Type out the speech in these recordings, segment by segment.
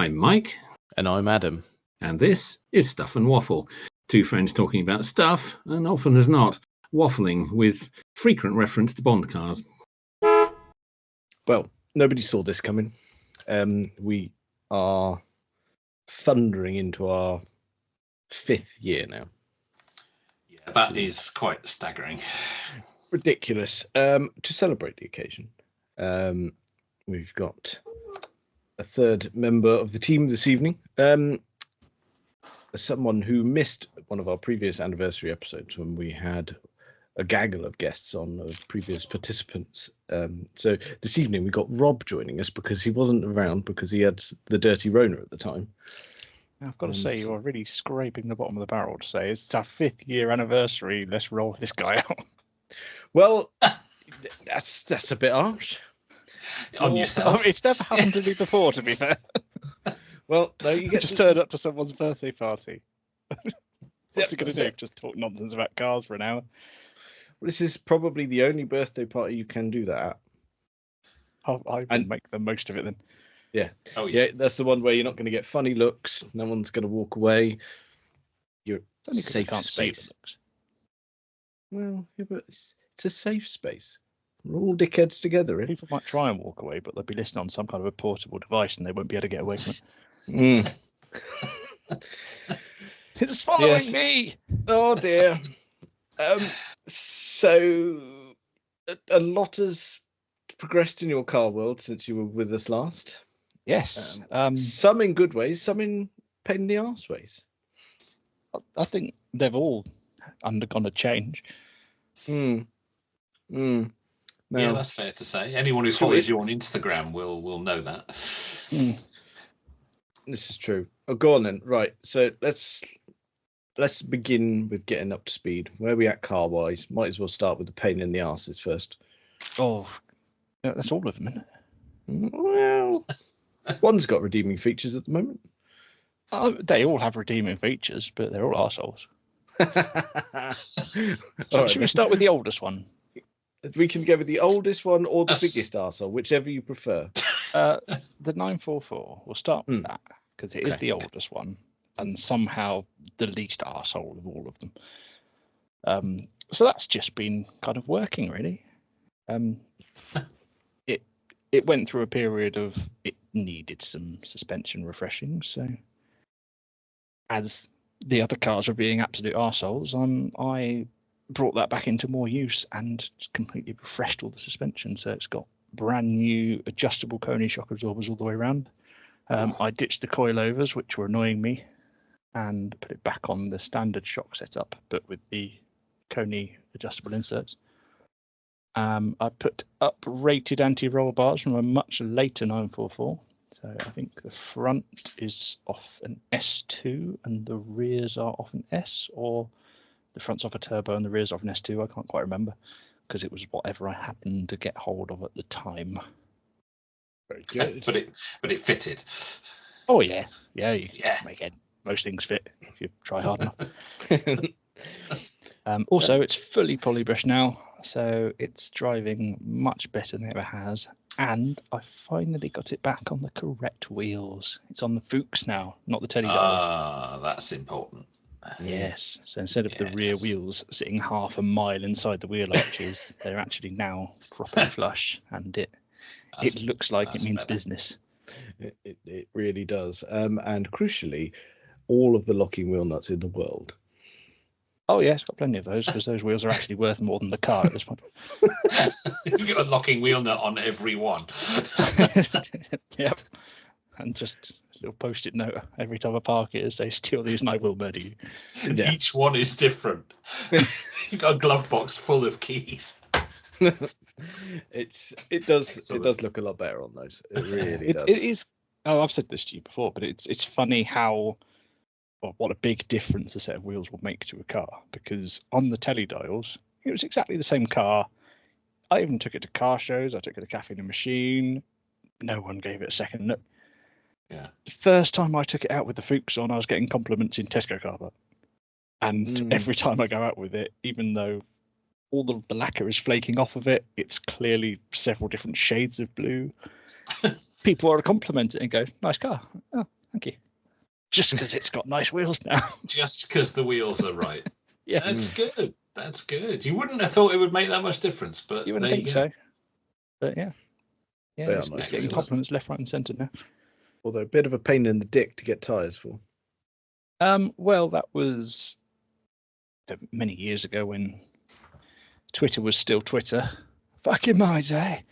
I'm Mike. And I'm Adam. And this is Stuff and Waffle. Two friends talking about stuff, and often as not, waffling with frequent reference to Bond cars. Well, nobody saw this coming. We are thundering into our 5th year now. Yeah, that is quite staggering. Ridiculous. To celebrate the occasion, we've got a third member of the team this evening. Someone who missed one of our previous anniversary episodes when we had a gaggle of guests on of previous participants. So this evening we got Rob joining us because he wasn't around because he had the dirty Rona at the time. I've got to say, you are really scraping the bottom of the barrel to say it's our 5th year anniversary. Let's roll this guy out. Well, that's a bit harsh. On yourself. It's never happened to me before, to be fair. Well, no, you get just turn up to someone's birthday party. What's he going to do? Just talk nonsense about cars for an hour? Well, this is probably the only birthday party you can do that at. I will make the most of it then. Yeah. Oh yeah. That's the one where you're not going to get funny looks. No one's going to walk away. You're Only safe can't space. see the looks. Well, yeah, but it's a safe space. We're all dickheads together. Eh? People might try and walk away, but they'll be listening on some kind of a portable device and they won't be able to get away from it. It's following me. Oh dear. So a lot has progressed in your car world since you were with us last. Yes. Some in good ways, some in pain in the arse ways. I think they've all undergone a change. Yeah, that's fair to say. Anyone who follows you on Instagram will know that. This is true. Oh, go on then. Right. So let's begin with getting up to speed. Where are we at car wise? Might as well start with the pain in the arses first. Oh, yeah, that's all of them, isn't it? Well, one's got redeeming features at the moment. They all have redeeming features, but they're all arseholes. Should we start with the oldest one? We can go with the oldest one or the biggest arsehole, whichever you prefer. The 944. We'll start with that because it is the oldest one and somehow the least arsehole of all of them. So that's just been kind of working really. It went through a period of it needed some suspension refreshing. So as the other cars were being absolute arseholes, I brought that back into more use and completely refreshed all the suspension. So it's got brand new adjustable Koni shock absorbers all the way around. I ditched the coilovers, which were annoying me, and put it back on the standard shock setup, but with the Koni adjustable inserts. I put up rated anti-roll bars from a much later 944. So I think the front is off an S2 and the rears are off an S, or the front's off a turbo and the rear's off an S2. I can't quite remember because it was whatever I happened to get hold of at the time. Very good. but it fitted. Oh yeah. Make it. Most things fit if you try hard enough. Also, it's fully polybrushed now, so it's driving much better than it ever has. And I finally got it back on the correct wheels. It's on the Fuchs now, not the Teddy dials. That's important. Yes. So instead of the rear wheels sitting half a mile inside the wheel arches, they're actually now properly flush, and it looks like it means business. It really does. And crucially, all of the locking wheel nuts in the world. Oh yeah, it's got plenty of those because those wheels are actually worth more than the car at this point. You've got a locking wheel nut on every one. Yep. And just a little post-it note every time I park it as they steal these and I will murder you. Yeah. Each one is different. You've got a glove box full of keys. It does look a lot better on those. It really does. It is. Oh, I've said this to you before, but it's funny how. Or what a big difference a set of wheels will make to a car, because on the telly dials it was exactly the same car. I even took it to car shows. I took it to Cafe and Machine. No one gave it a second look. Yeah. The first time I took it out with the Fuchs on, I was getting compliments in Tesco car park. And every time I go out with it, even though all the lacquer is flaking off of it, it's clearly several different shades of blue. People are complimenting and go, nice car. Oh, Thank you. Just because it's got nice wheels now. Just because the wheels are right. Yeah. That's good. That's good. You wouldn't have thought it would make that much difference, but You wouldn't there think you go. so. But yeah. Yeah, They are it's nice getting wheels. compliments left, right, and centre now. Although a bit of a pain in the dick to get tyres for. Well, that was many years ago when Twitter was still Twitter. Back in my day.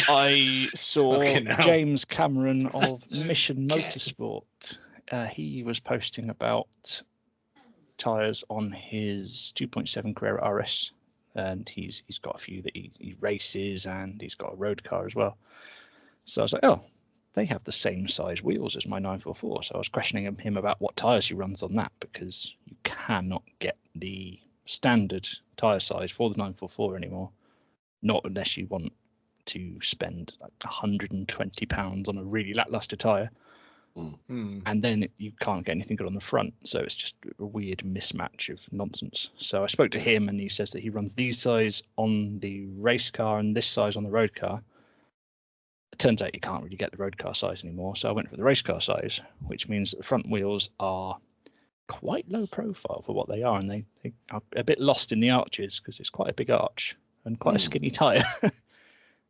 I saw Fucking hell. James Cameron of No Mission kidding. Motorsport. He was posting about tyres on his 2.7 Carrera RS, and he's got a few that he races, and he's got a road car as well. So I was like, oh, they have the same size wheels as my 944. So I was questioning him about what tyres he runs on that, because you cannot get the standard tyre size for the 944 anymore, not unless you want to spend like £120 on a really lackluster tyre, and then you can't get anything good on the front. So it's just a weird mismatch of nonsense. So I spoke to him, and he says that he runs these size on the race car and this size on the road car. It turns out you can't really get the road car size anymore, so I went for the race car size, which means that the front wheels are quite low profile for what they are, and they are a bit lost in the arches because it's quite a big arch and quite a skinny tyre.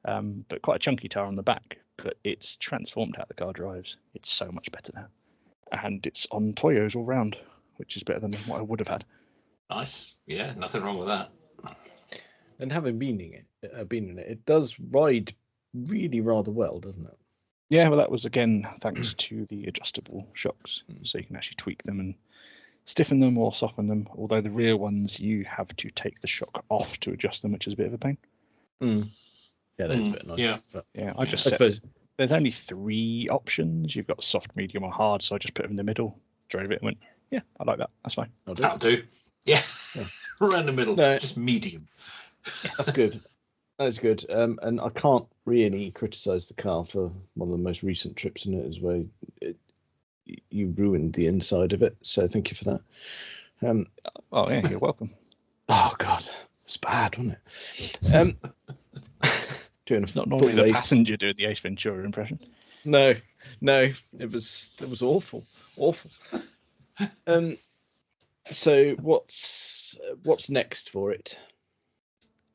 But quite a chunky tyre on the back, but it's transformed how the car drives. It's so much better now. And it's on Toyos all round, which is better than what I would have had. Nice. Yeah, nothing wrong with that. And having been in it, it does ride really rather well, doesn't it? Yeah, well, that was again thanks to the adjustable shocks. So you can actually tweak them and stiffen them or soften them. Although the rear ones, you have to take the shock off to adjust them, which is a bit of a pain. Yeah, that is a bit annoying. Yeah. But Yeah, I just I set, suppose. there's only 3 options. You've got soft, medium, or hard. So I just put them in the middle, drove it, and went, yeah, I like that. That's fine. I'll do That'll it. do. Yeah. Around the middle. No. Just medium. That's good. That's good. And I can't really criticise the car for one of the most recent trips in it, is where you ruined the inside of it. So thank you for that. Oh yeah, you're welcome. Oh God, it's bad, wasn't it? Doing a It's not normally the full passenger doing the Ace Ventura impression. No, it was awful. So what's next for it?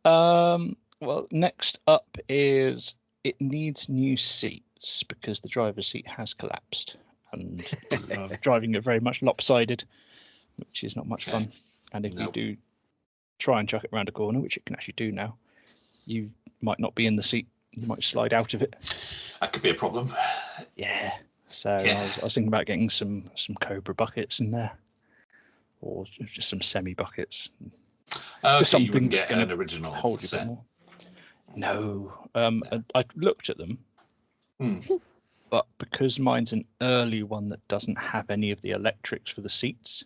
Well, next up is it needs new seats because the driver's seat has collapsed, and driving it very much lopsided, which is not much fun. And if you do try and chuck it around a corner, which it can actually do now, you might not be in the seat. You might slide out of it. That could be a problem. Yeah. So I was thinking about getting some Cobra buckets in there, or just some semi buckets. Just something you wouldn't that's get gonna an original hold you a set. bit more. No. I looked at them, but because mine's an early one that doesn't have any of the electrics for the seats,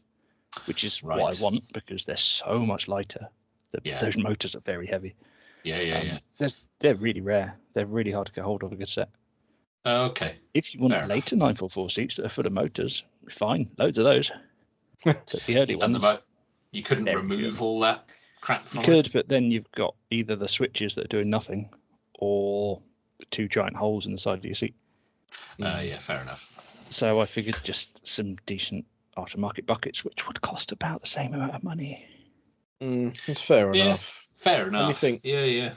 which is what I want because they're so much lighter. Those motors are very heavy. Yeah. They're really rare. They're really hard to get hold of a good set. Okay. If you want Fair later 944 seats that are full of motors, fine, loads of those. But the early And ones, you couldn't very remove few. all that crap from You could, but then you've got either the switches that are doing nothing, or 2 giant holes in the side of your seat. Yeah, fair enough. So I figured just some decent aftermarket buckets, which would cost about the same amount of money. That's fair enough. Fair enough. And you think, yeah.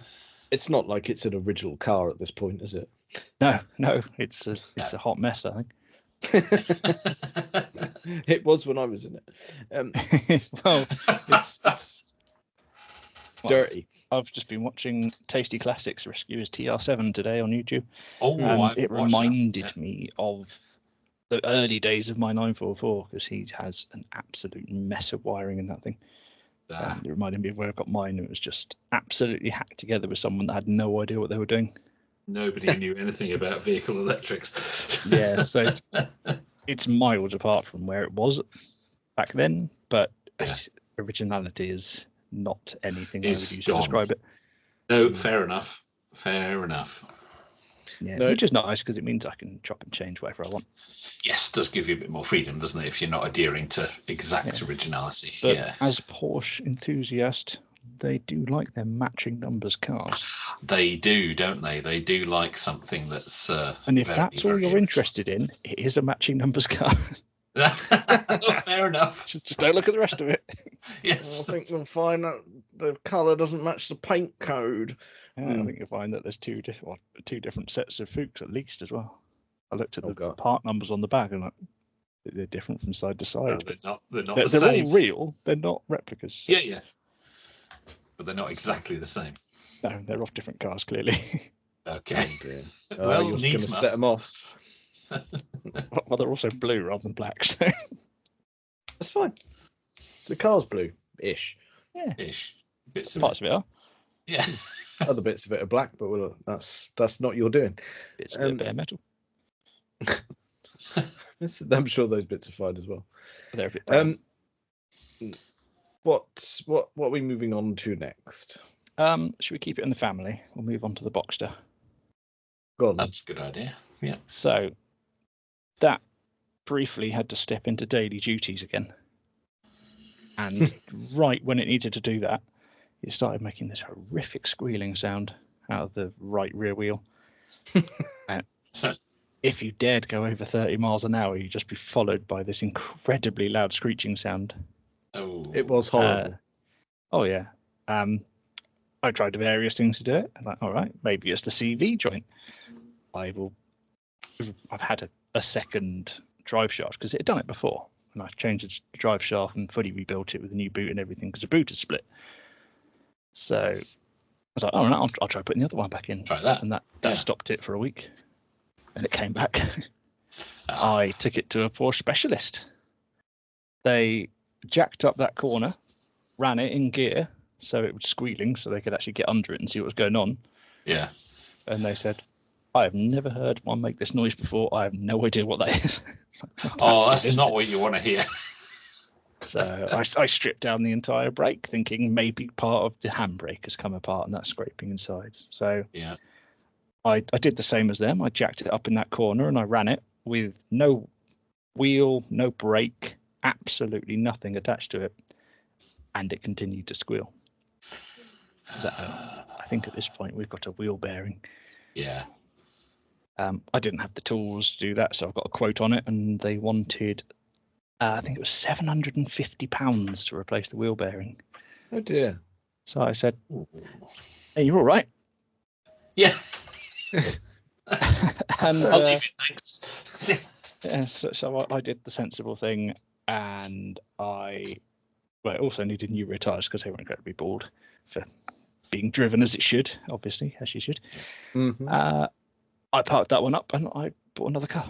it's not like it's an original car at this point, is it? No, it's a hot mess, I think. It was when I was in it. Well, it's Dirty. I've just been watching Tasty Classics rescue his TR7 today on YouTube. Oh, and it reminded me of the early days of my 944 because he has an absolute mess of wiring in that thing. It reminded me of where I got mine. It was just absolutely hacked together with someone that had no idea what they were doing. Nobody knew anything about vehicle electrics. Yeah, so it's miles apart from where it was back then, but originality is not anything I would use to describe it. No, fair enough. Yeah, No. which is nice because it means I can chop and change whatever I want. Yes, does give you a bit more freedom, doesn't it? If you're not adhering to exact originality. But as Porsche enthusiast, they do like their matching numbers cars. They do, don't they? They do like something that's. And if very, that's all very you're interested in, it is a matching numbers car. Fair enough. Just don't look at the rest of it. Yes. I think you'll find that the colour doesn't match the paint code. Yeah, I think you'll find that there's two different sets of Fuchs at least as well. I looked at the God. part numbers on the back and they're different from side to No, side. they're not They're the same. all real. They're not replicas. So. Yeah. But they're not exactly the same. No, they're off different cars clearly. Okay. Well, you're going to set them off. Well, they're also blue rather than black. So. That's fine. The car's blue-ish. Yeah. Ish. Bits of Parts of it are. Yeah. Other bits of it are black, but that's not your doing. Bits of it are bare metal. I'm sure those bits are fine as well. They're a bit brown. What are we moving on to next? Should we keep it in the family? We'll move on to the Boxster. Go on. That's a good idea. Yeah. So that briefly had to step into daily duties again. And right when it needed to do that, it started making this horrific squealing sound out of the right rear wheel. And if you dared go over 30 miles an hour, you'd just be followed by this incredibly loud screeching sound. Oh. It was horrible. Oh, yeah. I tried various things to do it. I'm like, all right, maybe it's the CV joint. I've had a second drive shaft because it had done it before. And I changed the drive shaft and fully rebuilt it with a new boot and everything because the boot had split. So I was like, all right, I'll try putting the other one back in. Try that. And that stopped it for a week. And it came back. I took it to a Porsche specialist. They jacked up that corner, ran it in gear so it was squealing so they could actually get under it and see what was going on. Yeah. And they said, I have never heard one make this noise before. I have no idea what that is. That's not what you want to hear. So I stripped down the entire brake, thinking maybe part of the handbrake has come apart and that's scraping inside. So yeah, I did the same as them. I jacked it up in that corner and I ran it with no wheel, no brake, absolutely nothing attached to it, and it continued to squeal. So I think at this point we've got a wheel bearing. Yeah. I didn't have the tools to do that, so I've got a quote on it, and they wanted, I think it was £750 to replace the wheel bearing. Oh dear. So I said, "Hey, you're all right." Yeah. And I'll leave you, thanks. yeah, so I did the sensible thing, and I also needed new rear tyres because they weren't going to be bored for being driven as it should, obviously, as you should. Mm-hmm. I parked that one up and I bought another car.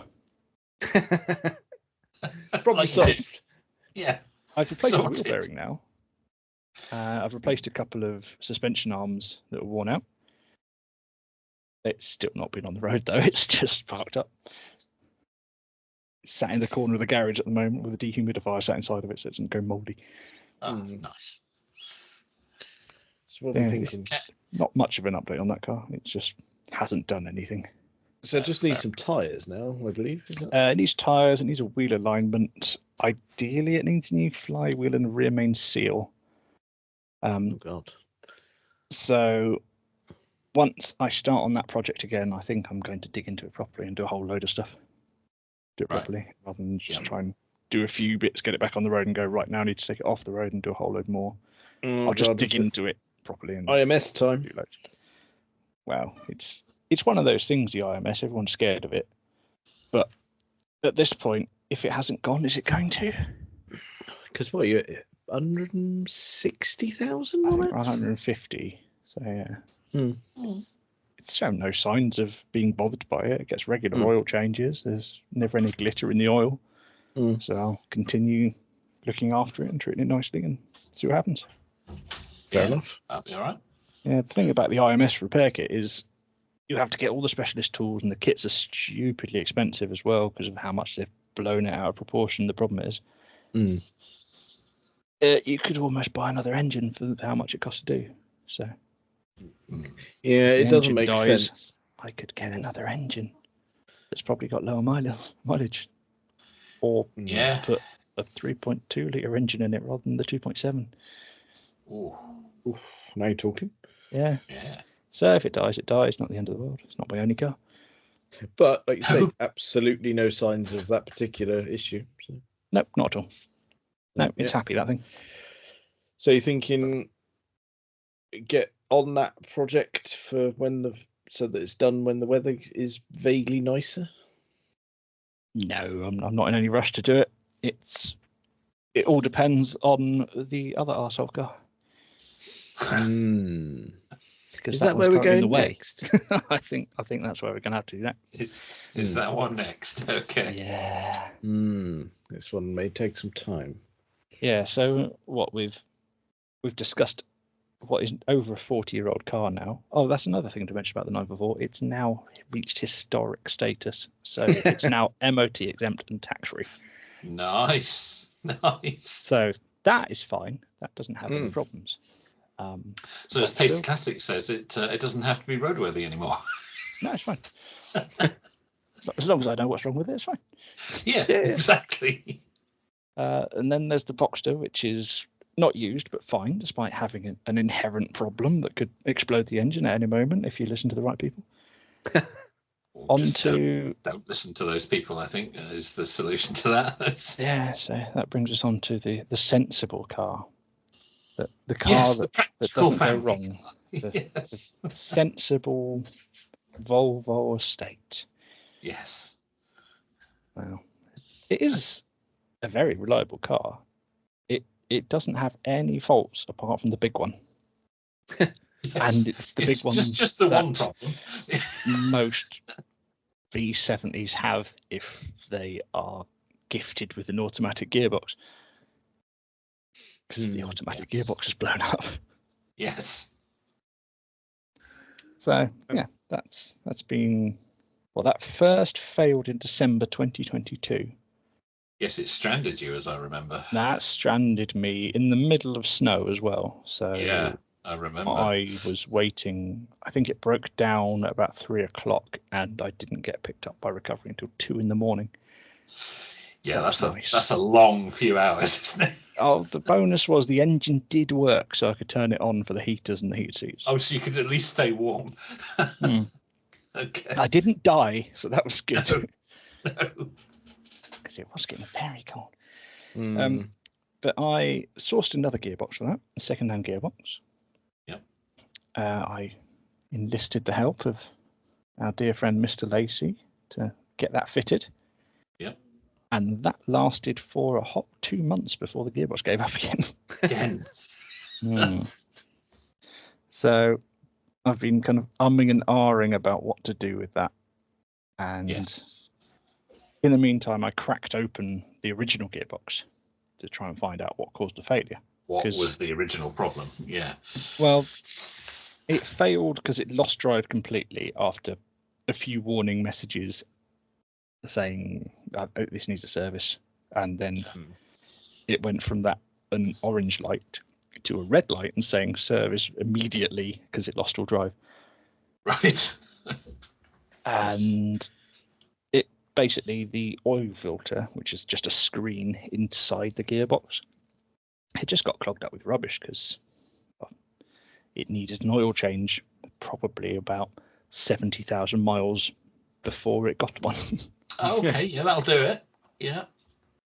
Probably Like soft. Yeah. I've replaced the wheel Sorted. bearing now. I've replaced a couple of suspension arms that were worn out. It's still not been on the road though. It's just parked up. It's sat in the corner of the garage at the moment with a dehumidifier sat inside of it so it doesn't go mouldy. Oh, nice. So what are we Yeah, thinking? Not much of an update on that car. It just hasn't done anything. So it just needs some tyres now, I believe. Is that... It needs tyres, it needs a wheel alignment. Ideally, it needs a new flywheel and a rear main seal. Oh, God. So once I start on that project again, I think I'm going to dig into it properly and do a whole load of stuff. Do it Right. properly, rather than just Yeah. try and do a few bits, get it back on the road and go, right, now I need to take it off the road and do a whole load more. Oh, I'll just God, dig is it into it properly and IMS time. do loads. Well, it's one of those things, the IMS, everyone's scared of it. But at this point, if it hasn't gone, is it going to? Because what, you're 160,000 I on think it? 150. So yeah. Mm. It's shown no signs of being bothered by it. It gets regular oil changes. There's never any glitter in the oil. So I'll continue looking after it and treating it nicely and see what happens. Fair enough. That'll be all right. Yeah, the thing about the IMS repair kit is you have to get all the specialist tools, and the kits are stupidly expensive as well because of how much they've blown it out of proportion. The problem is you could almost buy another engine for how much it costs to do. So Yeah, if it the doesn't engine make dies, sense. I could get another engine that's probably got lower mileage, or Yeah. put a 3.2 litre engine in it rather than the 2.7. Ooh. Oof, now you're talking. Yeah. Yeah. So if it dies, it dies. Not the end of the world. It's not my only car. But like you say, absolutely no signs of that particular issue. So. Nope, not at all. No, it's happy, that thing. So you're thinking get on that project for so that it's done when the weather is vaguely nicer? No, I'm not in any rush to do it. It all depends on the other arsehole car. Is that where we're going next? I think that's where we're going to have to do that. Is that one next? Okay. Yeah. This one may take some time. Yeah. So what we've discussed, what is over a 40-year-old car now. Oh, that's another thing to mention about the 944. It's now reached historic status, so it's now MOT exempt and tax free. Nice. So that is fine. That doesn't have any problems. So as Taste Classic says, it doesn't have to be roadworthy anymore. No, it's fine. As long as I know what's wrong with it, it's fine. Yeah, exactly. And then there's the Boxster, which is not used but fine, despite having an inherent problem that could explode the engine at any moment if you listen to the right people. Don't listen to those people, I think, is the solution to that. Yeah, so that brings us on to the sensible car. The car that doesn't go wrong. The sensible Volvo estate. Yes. Well, it is a very reliable car. It doesn't have any faults apart from the big one. Yes. And it's the big one. Just the one problem. Most V70s have if they are gifted with an automatic gearbox. Because the automatic gearbox is blown up. Yes. So yeah, that's been that first failed in December 2022. Yes, it stranded you, as I remember. That stranded me in the middle of snow as well. So yeah, I remember. I was waiting. I think it broke down at about 3:00, and I didn't get picked up by recovery until 2 a.m. Yeah, so that's a long few hours, isn't it? Oh, the bonus was the engine did work, so I could turn it on for the heaters and the heat seats. Oh, so you could at least stay warm. Okay. I didn't die, so that was good. No. Because it was getting very cold. But I sourced another gearbox for that, a second-hand gearbox. Yep. I enlisted the help of our dear friend Mr. Lacey to get that fitted. Yep. And that lasted for a hot 2 months before the gearbox gave up again. So I've been kind of umming and ahhing about what to do with that. And in the meantime, I cracked open the original gearbox to try and find out what caused the failure. What was the original problem? Yeah. Well, it failed because it lost drive completely after a few warning messages saying this needs a service, and then it went from that an orange light to a red light and saying service immediately because it lost all drive. Right. And it basically, the oil filter, which is just a screen inside the gearbox, it just got clogged up with rubbish because it needed an oil change probably about 70,000 miles before it got one. Okay, yeah, that'll do it. Yeah.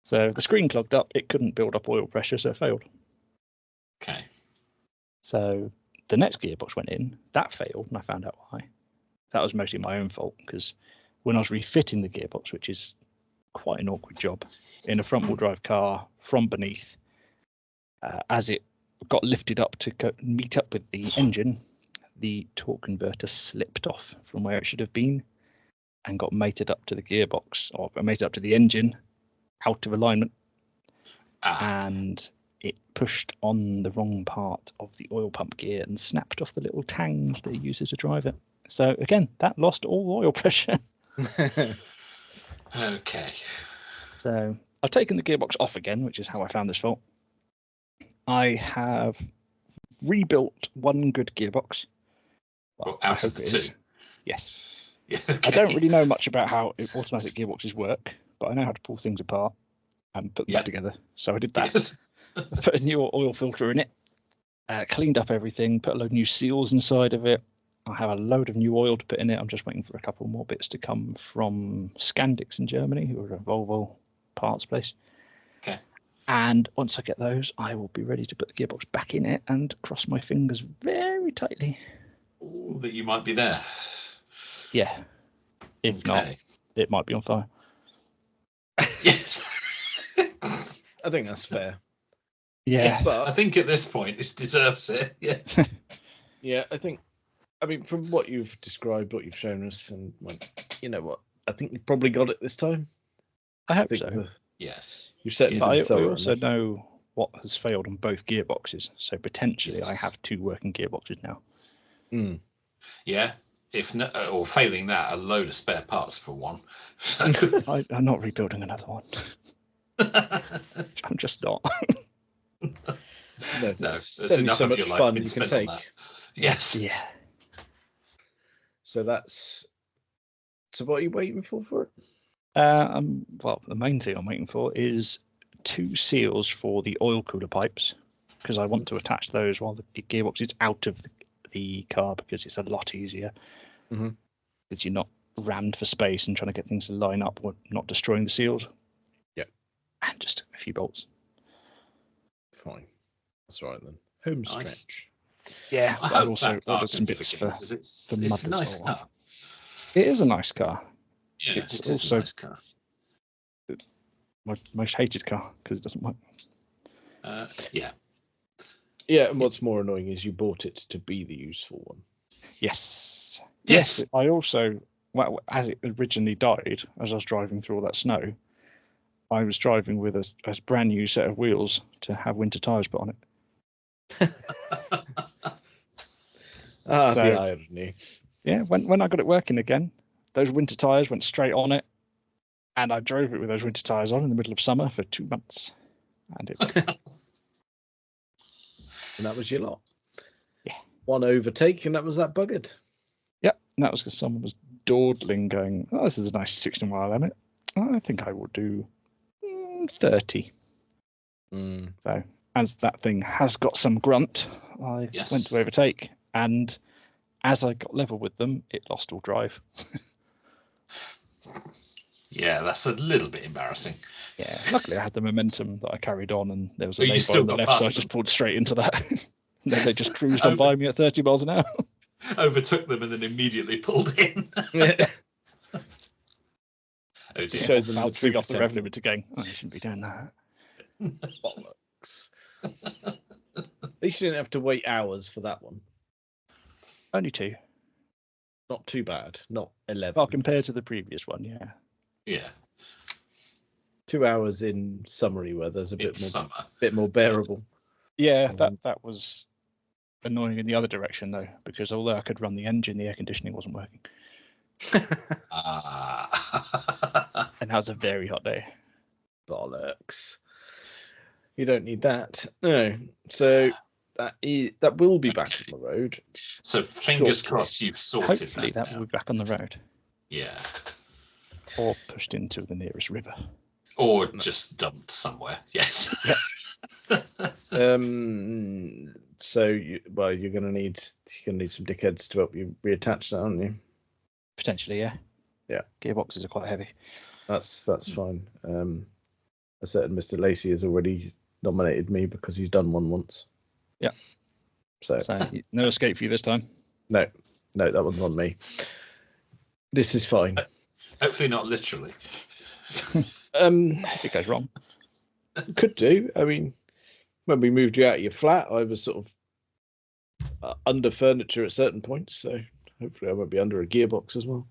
So the screen clogged up, it couldn't build up oil pressure, so it failed. Okay. So the next gearbox went in, that failed, and I found out why. That was mostly my own fault, because when I was refitting the gearbox, which is quite an awkward job, in a front-wheel drive car from beneath, as it got lifted up to meet up with the engine, the torque converter slipped off from where it should have been and got mated up to the gearbox, or mated up to the engine, out of alignment. And it pushed on the wrong part of the oil pump gear and snapped off the little tangs that it uses to drive it. So again, that lost all oil pressure. Okay. So I've taken the gearbox off again, which is how I found this fault. I have rebuilt one good gearbox. Well, out of the two? Yes. Yeah, okay. I don't really know much about how automatic gearboxes work, but I know how to pull things apart and put them back together. So I did that. Yes. I put a new oil filter in it, cleaned up everything, put a load of new seals inside of it. I have a load of new oil to put in it. I'm just waiting for a couple more bits to come from Scandix in Germany, who are a Volvo parts place. Okay. And once I get those, I will be ready to put the gearbox back in it and cross my fingers very tightly. Ooh, that you might be there. Yeah. If not, it might be on fire. Yes. I think that's fair. Yeah. But I think at this point it deserves it. Yeah. yeah, I mean, from what you've described, what you've shown us, and well, you know what, I think you've probably got it this time. I hope think so. Yes. You've certainly But been I thorough also enough. know what has failed on both gearboxes, so potentially I Yes. have 2 working gearboxes now. Mm. Yeah. If no, or failing that, a load of spare parts for one. I'm not rebuilding another one. I'm just not. No, No, it's there's only enough so of much your life fun been you can spent on take. that. Yes. Yeah. So what are you waiting for it? Well, the main thing I'm waiting for is 2 seals for the oil cooler pipes, because I want to attach those while the gearbox is out of the car, because it's a lot easier. Mhm. Because you're not rammed for space and trying to get things to line up or not destroying the seals. Yeah. And just a few bolts. Fine. That's right then. Home Nice. stretch. Yeah, I but I'd hope also that car ordered can some be bits forgiven, for 'cause it's the a mud as nice well. car. It is a nice car. Yeah, It's it is also- a nice car. My most hated car because it doesn't work. Yeah. Yeah, and what's more annoying is you bought it to be the useful one. Yes. Yes. I also, well, as it originally died, as I was driving through all that snow, I was driving with a brand new set of wheels to have winter tyres put on it. Ah, So- the irony. Yeah, when I got it working again, those winter tyres went straight on it, and I drove it with those winter tyres on in the middle of summer for 2 months. And it And that was your lot. Yeah. One overtake, and that was that buggered. Yep, and that was because someone was dawdling, going, "Oh, this is a nice 60-mile limit. I think I will do 30." Mm. So, as that thing has got some grunt, I Yes. went to overtake, and as I got level with them, it lost all drive. Yeah, that's a little bit embarrassing. Yeah, luckily I had the momentum that I carried on, and there was a But you lay-by still on the got left, so I past just them. pulled straight into that. And then they just cruised on by me at 30 miles an hour. Overtook them and then immediately pulled in. Oh dear. Shows them the Bouncing true off the rev potential. limiter again. I shouldn't be doing that. Bollocks. At least you didn't have to wait hours for that one. Only 2. Not too bad. Not 11. Well, compared to the previous one, yeah. Yeah, 2 hours in summery weather's a in bit more summer. bearable. Yeah, Um, that was annoying in the other direction, though, because although I could run the engine, the air conditioning wasn't working. And that was a very hot day. Bollocks. You don't need that. No. So that will be back on the road. So fingers Shortly. crossed you've sorted Hopefully that now. will be back on the road. Yeah. Or pushed into the nearest river. Or just dumped somewhere. Yes. So you're gonna need some dickheads to help you reattach that, aren't you? Potentially, yeah. Yeah. Gearboxes are quite heavy. That's fine. A certain Mr. Lacey has already nominated me because he's done one once. Yeah. So No escape for you this time. no, that one's on me. This is fine. Hopefully not literally. It goes wrong. Could do. I mean, when we moved you out of your flat, I was sort of under furniture at certain points, so hopefully I won't be under a gearbox as well.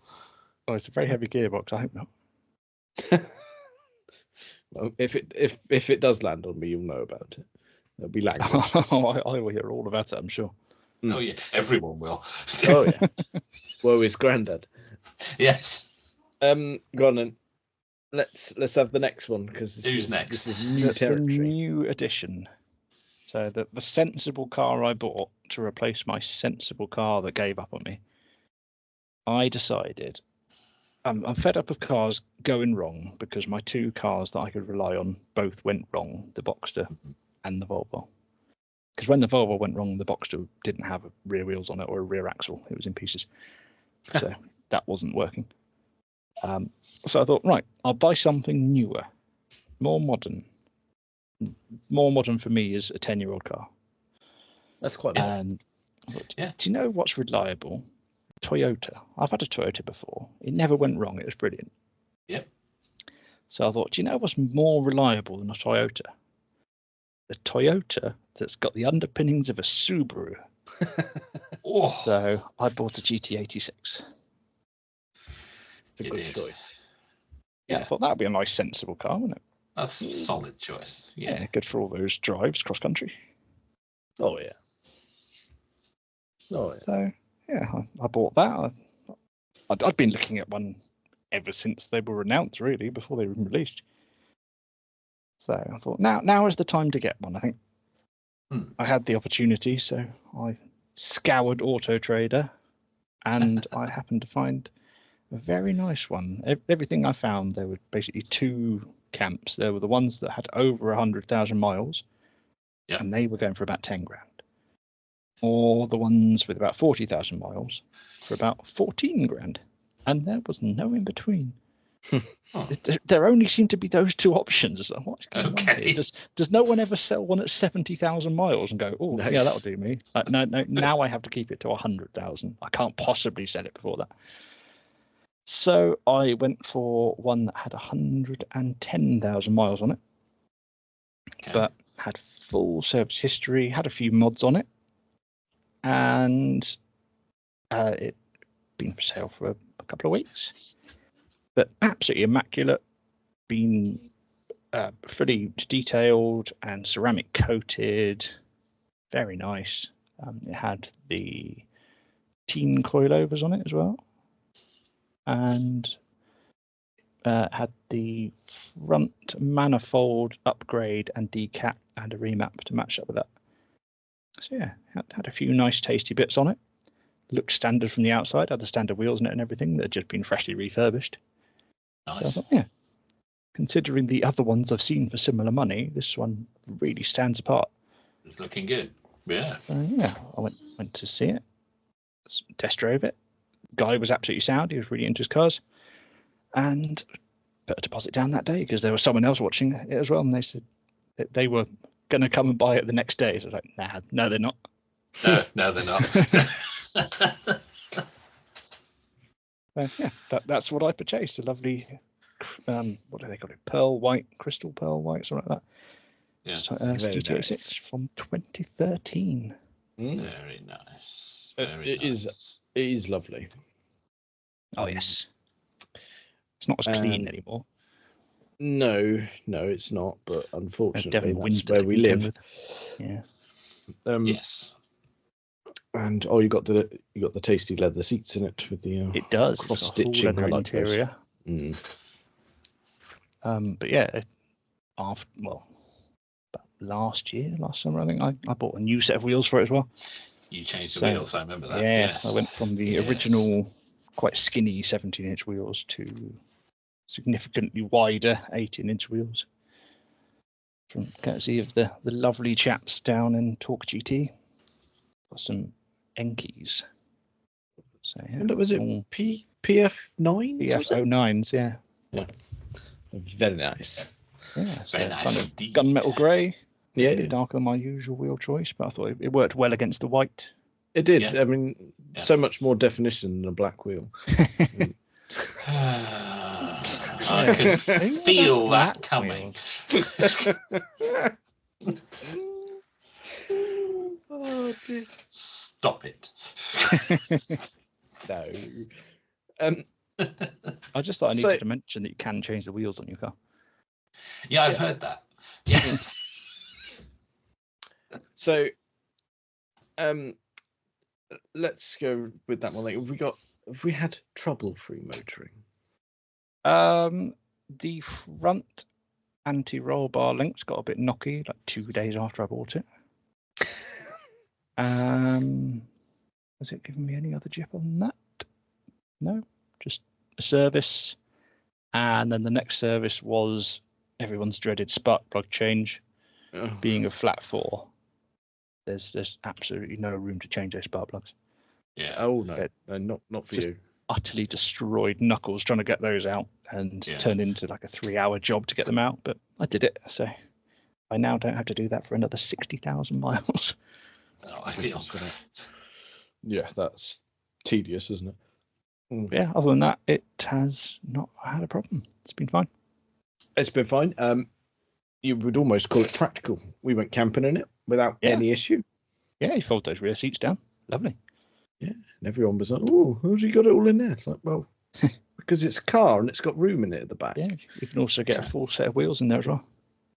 Oh, it's a very heavy gearbox. I hope not. Well, if it does land on me, you'll know about it. There'll be language. I will hear all about it, I'm sure. Oh yeah, everyone will. Oh yeah. Woe is Grandad. Yes. Go on then. Let's have the next one because Who's next? This is new The territory. new edition. So the sensible car I bought to replace my sensible car that gave up on me. I decided I'm fed up of cars going wrong because my 2 cars that I could rely on both went wrong, the Boxster and the Volvo. Because when the Volvo went wrong, the Boxster didn't have rear wheels on it or a rear axle. It was in pieces. So that wasn't working. So I thought, right, I'll buy something newer, more modern. More modern for me is a 10-year-old car. That's quite nice. And I thought, do you know what's reliable? Toyota. I've had a Toyota before. It never went wrong. It was brilliant. Yep. So I thought, do you know what's more reliable than a Toyota? The Toyota that's got the underpinnings of a Subaru. Oh, So I bought a GT86. It's a you good did. choice. Yeah, I thought that would be a nice, sensible car, wouldn't it? That's a solid choice. Yeah. Good for all those drives cross country. Oh yeah. Oh yeah. So yeah, I bought that. I'd been looking at one ever since they were announced, really, before they were released. So I thought now is the time to get one. I think I had the opportunity, so I scoured Auto Trader, and I happened to find a very nice one. Everything I found, there were basically two camps. There were the ones that had over 100,000 miles, and they were going for about 10 grand, or the ones with about 40,000 miles for about 14 grand, and there was no in between. There only seemed to be those two options. What's going on here? Does no one ever sell one at 70,000 miles and go, oh, No. yeah, that'll do me? No, now I have to keep it to 100,000. I can't possibly sell it before that. So I went for one that had 110,000 miles on it, but had full service history, had a few mods on it, and it been for sale for a couple of weeks. But absolutely immaculate, been fully detailed and ceramic coated, very nice. It had the teen coilovers on it as well, and had the front manifold upgrade and decap and a remap to match up with that. So yeah, had a few nice tasty bits on it. Looked standard from the outside, had the standard wheels in it and everything that had just been freshly refurbished. Nice. So I thought, yeah, considering the other ones I've seen for similar money, this one really stands apart. It's looking good. Yeah. Yeah, I went to see it, test drove it. Guy was absolutely sound. He was really into his cars, and put a deposit down that day because there was someone else watching it as well, and they said that they were going to come and buy it the next day. So I was like, no, they're not. No, they're not. Yeah, that's what I purchased. A lovely, what do they call it? Pearl white, crystal pearl white, something like that. Yeah. GT86 nice. from 2013. Very nice. It is lovely. Oh yes. It's not as clean anymore. No, it's not. But unfortunately, Devon that's Winter where to we contend live. with. Yeah. Yes. And you got the tasty leather seats in it with the It does. cross It's got a full stitching. leather I like those. interior. But yeah, about last summer, I think I bought a new set of wheels for it as well. You changed the wheels, I remember that. Yes, I went from the original quite skinny 17-inch wheels to significantly wider 18-inch wheels. From courtesy of the lovely chaps down in Talk GT. Got some Enkeys. So yeah. And was it PF9? PF09s, yeah. Yeah. Very nice. Yeah, so Very nice kind of indeed. gunmetal grey. Yeah. A bit darker than my usual wheel choice, but I thought it worked well against the white. It did. Yeah. I mean, so much more definition than a black wheel. I can feel that coming. Oh dear. Stop it. So, I just thought I needed to mention that you can change the wheels on your car. Yeah, I've heard that. Yes. So, let's go with that one. Have we had trouble-free motoring? The front anti-roll bar links got a bit knocky like 2 days after I bought it. Has it given me any other jip on that? No, just a service. And then the next service was everyone's dreaded spark plug change. Being a flat 4, there's absolutely no room to change those spark plugs. Yeah. Oh no, no, not for Just- you. Utterly destroyed knuckles trying to get those out, and turned into like a 3-hour job to get them out. But I did it, so I now don't have to do that for another 60,000 miles. Oh, ideal. Yeah, that's tedious, isn't it? Yeah, other than that, it has not had a problem. It's been fine. It's been fine. You would almost call it practical. We went camping in it without any issue. Yeah, you fold those rear seats down. Lovely. Yeah, and everyone was like, "Oh, how's you got it all in there?" Like, well, because it's a car and it's got room in it at the back. Yeah, you can also get a full set of wheels in there as well.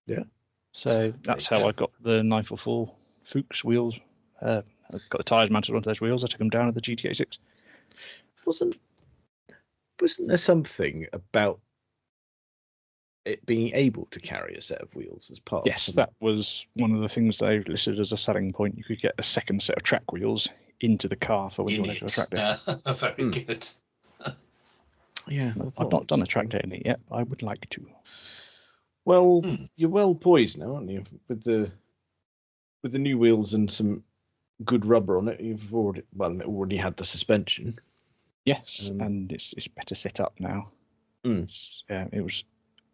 Yeah. So that's how I got the 944 Fuchs wheels. I got the tyres mounted onto those wheels. I took them down to the GTA 6. Wasn't there something about it being able to carry a set of wheels as part? Yes, that was one of the things they listed as a selling point. You could get a second set of track wheels into the car for when you wanted to track day. Very good. Yeah, I've not done a track day in it yet, but I would like to. Well, you're well poised now, aren't you? With the new wheels and some good rubber on it, you've already had the suspension. Yes, and it's better set up now. Mm. It was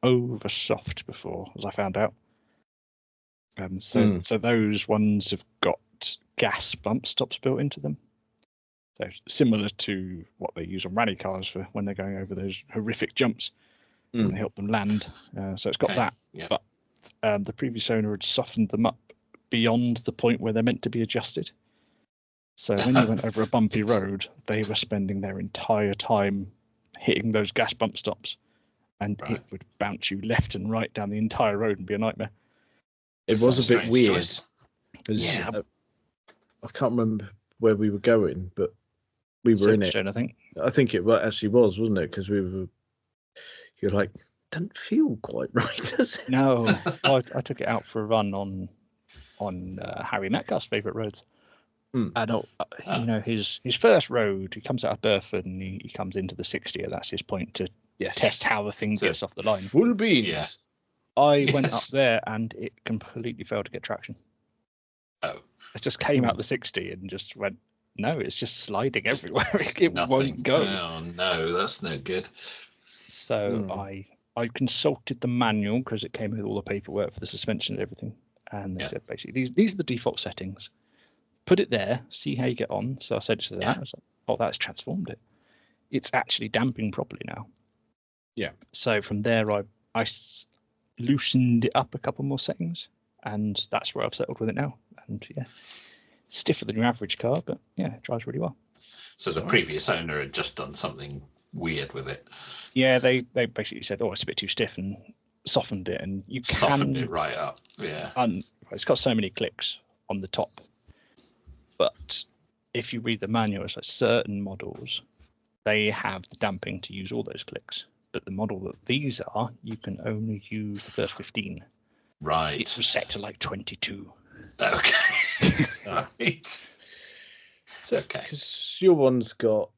over soft before, as I found out. So those ones have got gas bump stops built into them. So similar to what they use on rally cars for when they're going over those horrific jumps and they help them land. So it's got that. Yeah. But the previous owner had softened them up beyond the point where they're meant to be adjusted. So when you went over a bumpy road, they were spending their entire time hitting those gas bump stops, and it would bounce you left and right down the entire road and be a nightmare. It was a bit weird. Yeah. I can't remember where we were going, but we were in it. I think. I think it actually was, wasn't it? Because you're like, doesn't feel quite right, does it? No, I took it out for a run on Harry Metcalf's favourite roads. And his first road, he comes out of Burford and he comes into the 60. That's his point to test how the thing gets off the line. Full beans. Yeah. I went up there and it completely failed to get traction. Oh. It just came out the 60 and just went, no, it's just sliding everywhere. It won't go. Oh no, that's no good. So I consulted the manual because it came with all the paperwork for the suspension and everything. And they said basically these are the default settings. Put it there, see how you get on. So I said to that. I was like, oh, that's transformed it. It's actually damping properly now. Yeah. So from there, I loosened it up a couple more settings, and that's where I've settled with it now. And stiffer than your average car, but it drives really well. So the previous owner had just done something weird with it. Yeah, they basically said, oh, it's a bit too stiff, and softened it, and you softened it right up. Yeah. It's got so many clicks on the top. But if you read the manual, it's like certain models, they have the damping to use all those clicks. But the model that these are, you can only use the first 15. Right. It was set to like 22. Okay. Right. So, because your one's got,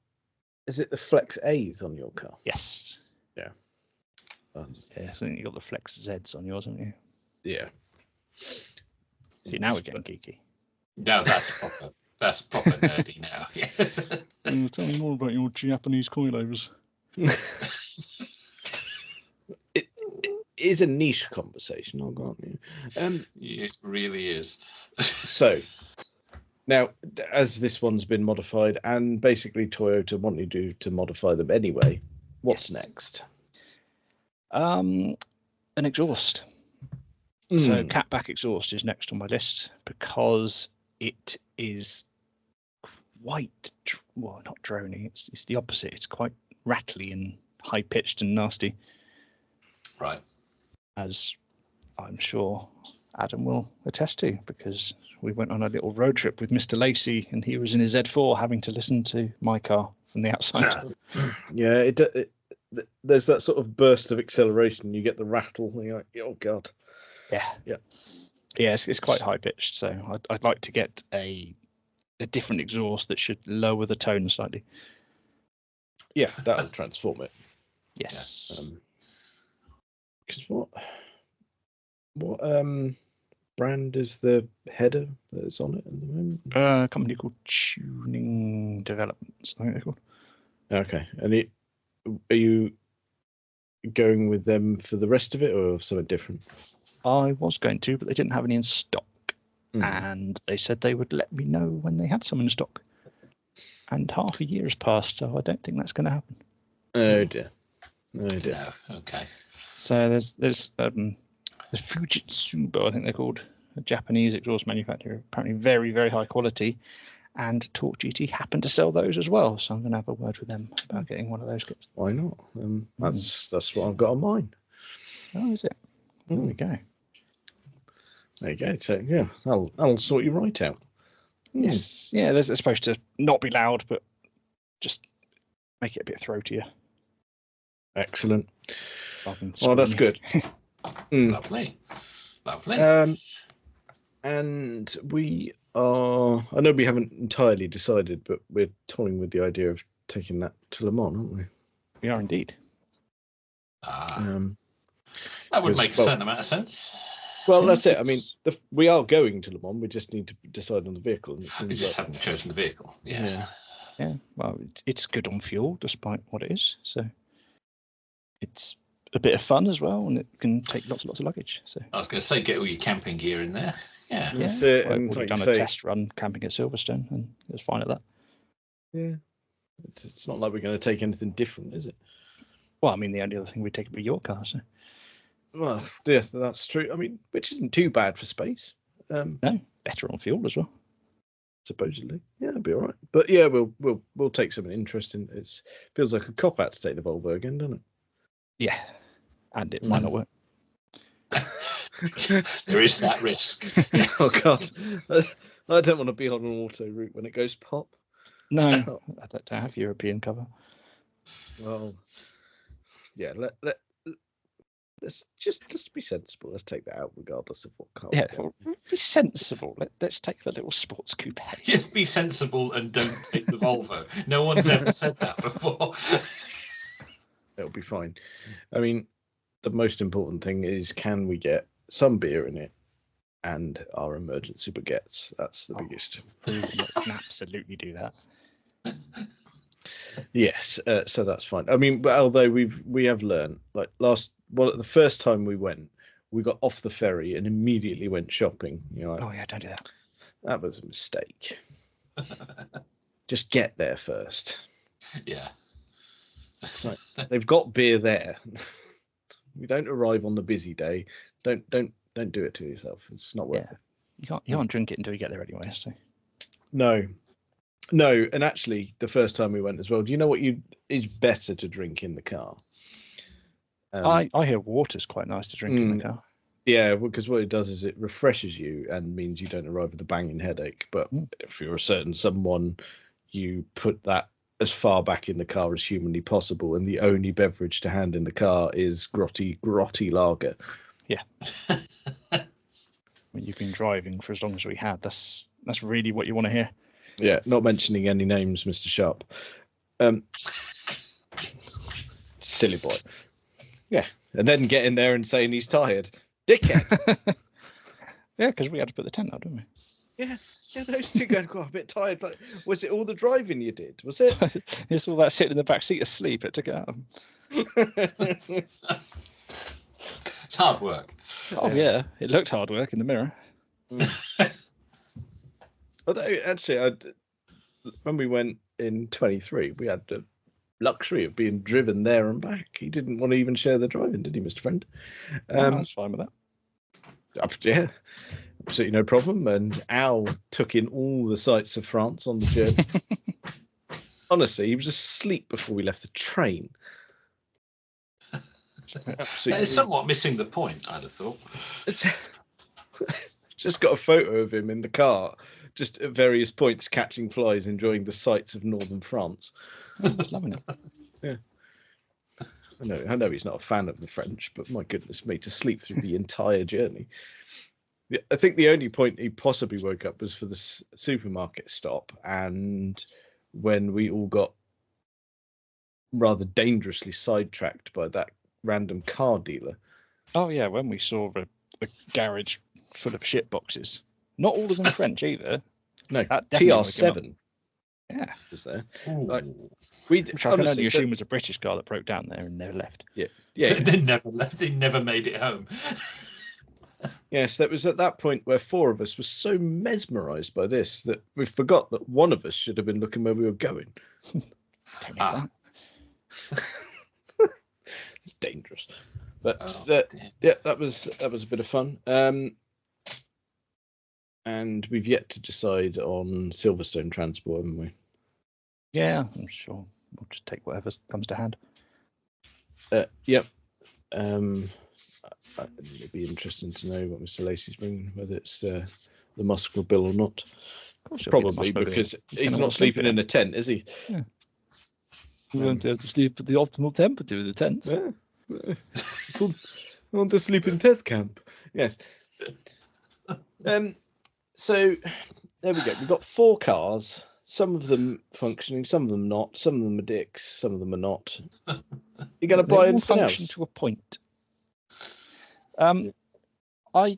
is it the Flex A's on your car? Yes. Yeah. So you got the Flex Zs on yours, haven't you? Yeah. See, now we're getting geeky. No, that's proper nerdy now. Yeah. Tell me more about your Japanese coilovers. It is a niche conversation, I'll grant you. It really is. So, now, as this one's been modified, and basically Toyota want you to modify them anyway, what's next? An exhaust. So catback exhaust is next on my list because it is quite, well, not droning. It's the opposite. It's quite rattly and high pitched and nasty. Right. As I'm sure Adam will attest to, because we went on a little road trip with Mr. Lacey and he was in his Z4 having to listen to my car from the outside. Yeah, there's that sort of burst of acceleration. You get the rattle and you're like, oh God. Yeah, it's quite high pitched. So I'd like to get a different exhaust that should lower the tone slightly. Yeah, that'll transform it. Yes. Because what brand is the header that's on it at the moment? A company called Tuning Developments, I think they're called. Okay, and are you going with them for the rest of it, or something different? I was going to, but they didn't have any in stock, and they said they would let me know when they had some in stock. And half a year has passed, so I don't think that's going to happen. Oh dear. Oh dear. No. Okay. So there's Fujitsubo, I think they're called, a Japanese exhaust manufacturer, apparently very, very high quality. And Torque GT happened to sell those as well, so I'm going to have a word with them about getting one of those kits. Why not? That's what I've got on mine. Oh, is it? There we go. There you go. So yeah, that'll sort you right out. Yes, yeah. They're supposed to not be loud, but just make it a bit throatier. Excellent. Well, that's good. Lovely. Lovely. And we are. I know we haven't entirely decided, but we're toying with the idea of taking that to Le Mans, aren't we? We are indeed. That would make a certain amount of sense. Well, that's it. I mean, we are going to Le Mans. We just need to decide on the vehicle. And We just haven't chosen the vehicle. Yes. Yeah. Well, it's good on fuel, despite what it is. So it's a bit of fun as well, and it can take lots and lots of luggage. So I was going to say, get all your camping gear in there. Yeah. That's it. I've And already done a test run camping at Silverstone, and it was fine at that. Yeah. It's not like we're going to take anything different, is it? Well, I mean, the only other thing we take would be your car. So. Well, yeah, that's true. I mean, which isn't too bad for space. No, better on fuel as well. Supposedly, yeah, it'll be all right. But yeah, we'll take something interesting. It feels like a cop out to take the Volvo again, doesn't it? Yeah, and it might not work. There is that risk. Oh God, I don't want to be on an auto route when it goes pop. No, I don't have European cover. Well, yeah, let's be sensible. Let's take that out regardless of what car. Yeah, be sensible. Let's take the little sports coupe. Just be sensible and don't take the Volvo. No one's ever said that before. It'll be fine. I mean, the most important thing is, can we get some beer in it and our emergency baguettes? That's the biggest. We can absolutely do that. Yes, so that's fine. I mean, although we have learned, like the first time we went, we got off the ferry and immediately went shopping. You know, Oh yeah, don't do that. that was a mistake. Just get there first. Yeah. It's like, they've got beer there. We don't arrive on the busy day. Don't do it to yourself. It's not worth it. You can't drink it until you get there anyway. So. No, and actually, the first time we went as well, do you know what is better to drink in the car? I hear water's quite nice to drink in the car. Yeah, because what it does is it refreshes you and means you don't arrive with a banging headache. But if you're a certain someone, you put that as far back in the car as humanly possible, and the only beverage to hand in the car is grotty lager. Yeah. I mean, you've been driving for as long as we had. That's really what you want to hear. Yeah, not mentioning any names, Mr. Sharp. Silly boy. Yeah, and then get in there and saying he's tired. Dickhead. Yeah, because we had to put the tent up, didn't we? Yeah, those two got quite a bit tired. Like, was it all the driving you did? Was it? It's all that sitting in the back seat asleep. It took it out. It's hard work. Oh yeah, it looked hard work in the mirror. Although actually, when we went in 23, we had the luxury of being driven there and back. He didn't want to even share the driving, did he, Mr. Friend? I was fine with that. Yeah, absolutely no problem. And Al took in all the sights of France on the journey. Honestly, he was asleep before we left the train. Absolutely. It's somewhat missing the point, I'd have thought. Just got a photo of him in the car, just at various points catching flies, enjoying the sights of northern France. Just loving it. Yeah. I know he's not a fan of the French, but my goodness me, to sleep through the entire journey. I think the only point he possibly woke up was for the supermarket stop, and when we all got rather dangerously sidetracked by that random car dealer. Oh yeah, when we saw the garage full of shit boxes. Not all of them French either. No, That definitely woke him up. TR7 Yeah. was there. Ooh. Like, Which I can only assume was a British car that broke down there and never left. Yeah. They never left. They never made it home. Yes, that was at that point where four of us were so mesmerised by this that we forgot that one of us should have been looking where we were going. Don't need that. It's dangerous, but dear. yeah, that was a bit of fun. And we've yet to decide on Silverstone transport, haven't we? Yeah, I'm sure we'll just take whatever comes to hand. Yep. It'd be interesting to know what Mr. Lacey's bringing, whether it's the Muscle Bill or not. Probably because he's not sleeping in a tent, is he? Yeah. You won't have to sleep at the optimal temperature in the tent. Yeah. I want to sleep in test camp. Yes. So there we go. We've got 4 cars. Some of them functioning, some of them not. Some of them are dicks, some of them are not. You're going to buy anything function else? to a point. I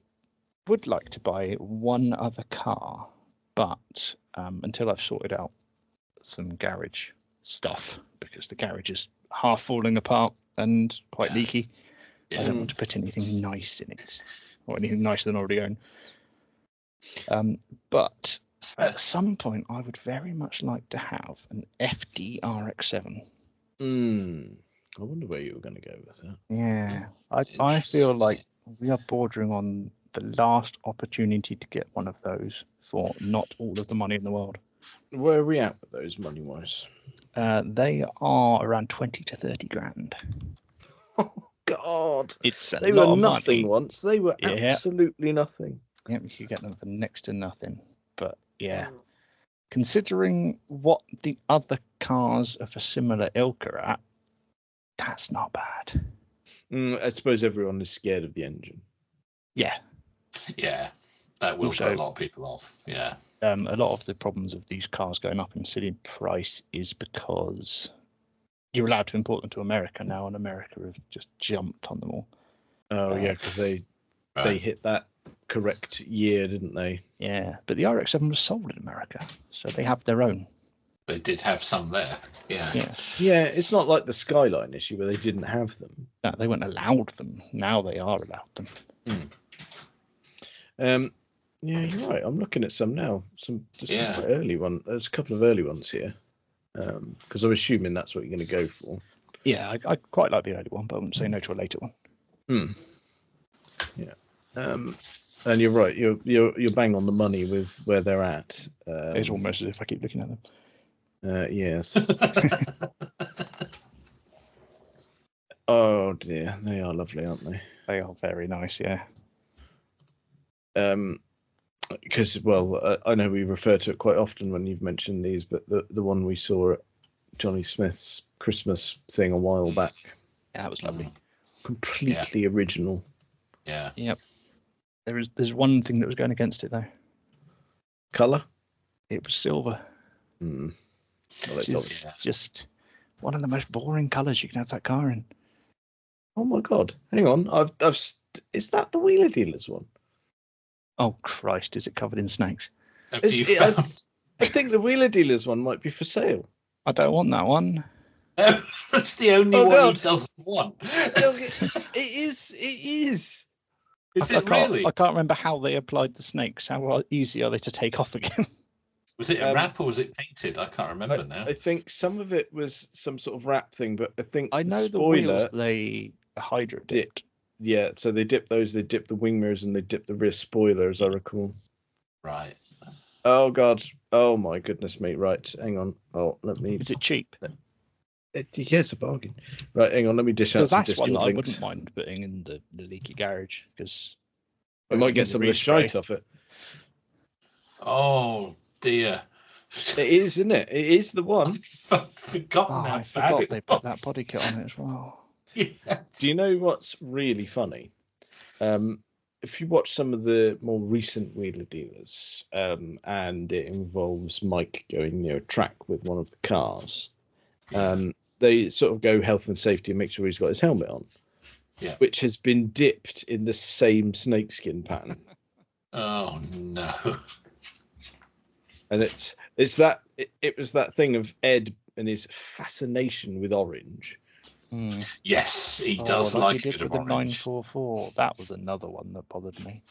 would like to buy one other car, but until I've sorted out some garage stuff, because the garage is half falling apart and quite leaky. Yeah. I don't want to put anything nice in it, or anything nicer than I already own. But at some point, I would very much like to have an FD RX-7. I wonder where you were going to go with that. Yeah, I feel like we are bordering on the last opportunity to get one of those for not all of the money in the world. Where are we at with those money-wise? They are around 20 to 30 grand. Oh, God. It's a They lot were of nothing money. once. They were Yeah. absolutely nothing. Yeah, you could get them for next to nothing. But yeah, considering what the other cars of a similar ilk are at, that's not bad. I suppose everyone is scared of the engine. Yeah. Yeah, that will Also, put a lot of people off. Yeah. A lot of the problems of these cars going up in silly price is because you're allowed to import them to America now, and America have just jumped on them all. Oh, yeah, because they hit that correct year, didn't they? Yeah, but the RX-7 was sold in America, so they have their own. They did have some there. Yeah. Yeah, it's not like the Skyline issue where they didn't have them. No, they weren't allowed them. Now they are allowed them. Yeah, you're right. I'm looking at some now. Some Yeah. quite early one. There's a couple of early ones here. Because I'm assuming that's what you're going to go for. Yeah, I quite like the early one, but I wouldn't say no to a later one. Yeah. And you're right. You're bang on the money with where they're at. It's almost as if I keep looking at them. Yes. Oh dear, they are lovely, aren't they? They are very nice, yeah. Because I know we refer to it quite often when you've mentioned these, but the one we saw at Johnny Smith's Christmas thing a while back, Yeah, that was lovely. completely original. Yeah. Yep. There's one thing that was going against it though. Colour? It was silver. Well, Which it's is just one of the most boring colours you can have that car in. Oh my God! Hang on, is that the Wheeler Dealers one? Oh Christ! Is it covered in snakes? Have you found... I think the Wheeler Dealers one might be for sale. I don't want that one. That's the only one God. he doesn't want. It is. Is I it really? I can't remember how they applied the snakes. How easy are they to take off again? Was it a wrap or was it painted? I can't remember now. I think some of it was some sort of wrap thing, but I think I know the spoiler wheels they hydro dipped. Yeah, so they dip those. They dip the wing mirrors and they dip the rear spoiler, as I recall. Right. Oh God! Oh my goodness me! Right, hang on. Oh, let me. Is it cheap? Yeah, it's a bargain. Right, hang on. Let me dish out Because some that's one discount that I links. wouldn't mind putting in the leaky garage because I might get some of the shite off it. Oh dear. It is, isn't it? It is the one. I've forgotten how I bad forgot it they was. put that body kit on it as well. Yes. Do you know what's really funny? If you watch some of the more recent Wheeler Dealers, and it involves Mike going, track with one of the cars, they sort of go health and safety and make sure he's got his helmet on, Yeah. which has been dipped in the same snakeskin pattern. Oh no. And it was that thing of Ed and his fascination with orange. Yes, he does like he a did bit with of the orange. 944. That was another one that bothered me.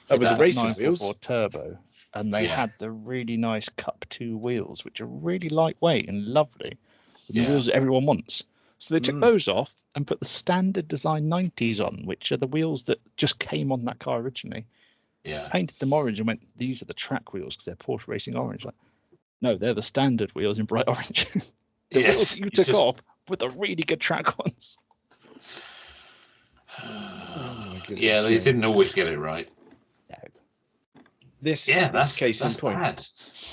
Oh, with the That racing 944 wheels. turbo, and they Yeah. had the really nice Cup 2 wheels, which are really lightweight and lovely, and the Yeah. wheels that everyone wants. So they took Mm. those off and put the standard design 90s on, which are the wheels that just came on that car originally. Yeah. Painted them orange and went, these are the track wheels because they're Porsche Racing Orange. Like, no, they're the standard wheels in bright orange. The wheels that you took off were the really good track ones. Oh my goodness Yeah, they me. didn't always get it right. No. This That's case in point. bad.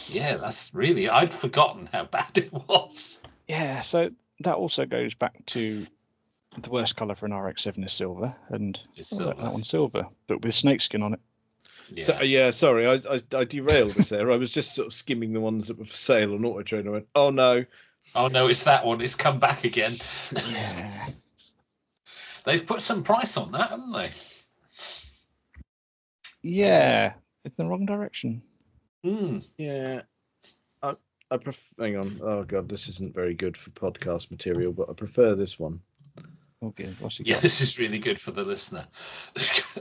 Yeah, that's really. I'd forgotten how bad it was. Yeah, so that also goes back to the worst colour for an RX-7 is silver, and It's that silver. one's silver, but with snakeskin on it. Yeah. So, sorry, I derailed us there. I was just sort of skimming the ones that were for sale on Auto Trader. I went, oh no. Oh no, it's that one. It's come back again. Yeah. They've put some price on that, haven't they? Yeah, it's in the wrong direction. Yeah. Hang on. Oh god, this isn't very good for podcast material, but I prefer this one. Okay, what's he Yeah, got? this is really good for the listener.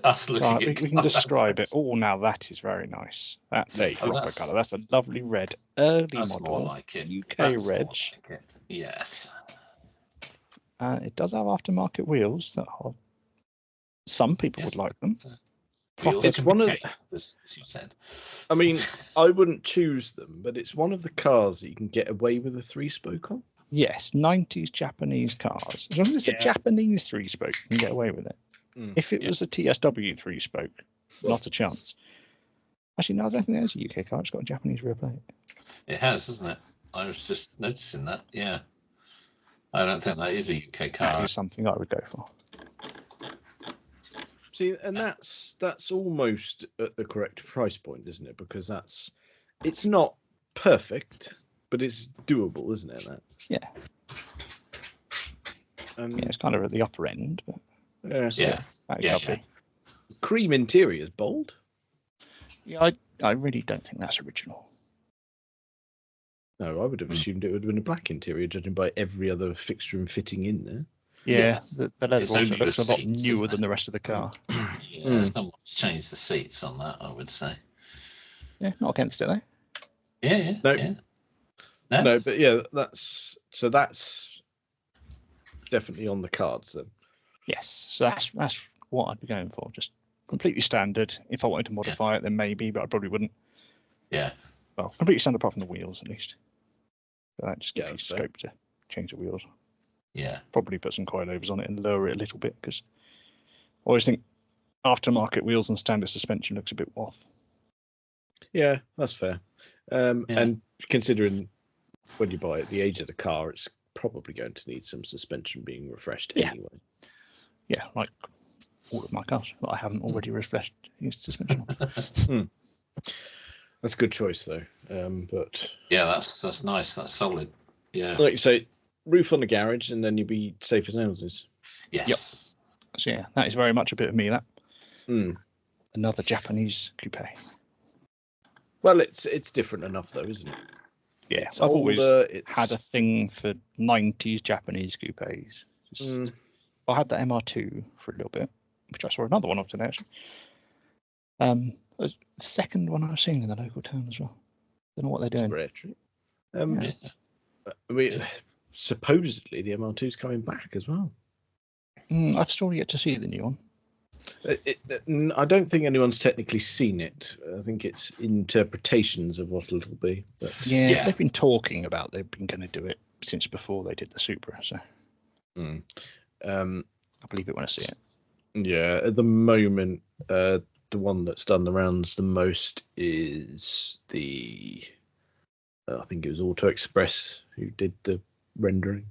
Us looking Right, at we can describe it. Oh, now that is very nice. That's a proper that's- colour. That's a lovely red, early That's model, more like it. UK That's reg. more like it. Yes. It does have aftermarket wheels that are. Some people would like them. Wheels It's can one be of- changed, as you said. I mean, I wouldn't choose them, but it's one of the cars that you can get away with a 3-spoke on. Yes, 90s Japanese cars. As long as it's a Japanese 3-spoke, you can get away with it. If it was a TSW 3-spoke, not a chance. Actually, no, I don't think there's a UK car. It's got a Japanese rear plate. It has, hasn't it? I was just noticing that. Yeah. I don't think that is a UK car. That is something I would go for. See, and that's almost at the correct price point, isn't it? Because it's not perfect, but it's doable, isn't it? That. Yeah. Yeah, it's kind of at the upper end, but Yeah. that is Yeah, lovely. Cream interior is bold. Yeah, I really don't think that's original. No, I would have assumed it would have been a black interior, judging by every other fixture and fitting in there. Yeah, Yes. the leather It's also only looks the a lot seats, newer isn't than it? the rest of the car. Yeah, someone's changed the seats on that, I would say. Yeah, not against it though. Yeah. No. Yeah. No, but yeah, that's definitely on the cards then. Yes, so that's what I'd be going for. Just completely standard. If I wanted to modify it, then maybe, but I probably wouldn't. Yeah. Well, completely standard apart from the wheels, at least. But that just gives you that's fair. scope to change the wheels. Yeah. Probably put some coilovers on it and lower it a little bit, because I always think aftermarket wheels and standard suspension looks a bit off. Yeah, that's fair. And considering when you buy it, the age of the car, it's probably going to need some suspension being refreshed anyway. Yeah, like all of my cars that I haven't already refreshed used suspension on. That's a good choice though. But Yeah, that's nice. That's solid. Yeah. like you say, roof on the garage, and then you'll be safe as houses. Yes. So yeah, that is very much a bit of me. That Mm. another Japanese coupe. Well, it's different enough though, isn't it? Yeah, It's I've always older, it's- had a thing for 90s Japanese coupes. I had the MR2 for a little bit, which I saw another one of today actually. It was the second one I've seen in the local town as well. Don't know what they're doing. Rare treat. Yeah. I mean, supposedly the MR2's coming back as well. I've still yet to see the new one. I don't think anyone's technically seen it. I think it's interpretations of what it'll be. But Yeah, they've been talking about they've been going to do it since before they did the Supra, so I believe it when I see it. yeah, at the moment, the one that's done the rounds the most is the. I think it was Auto Express who did the rendering.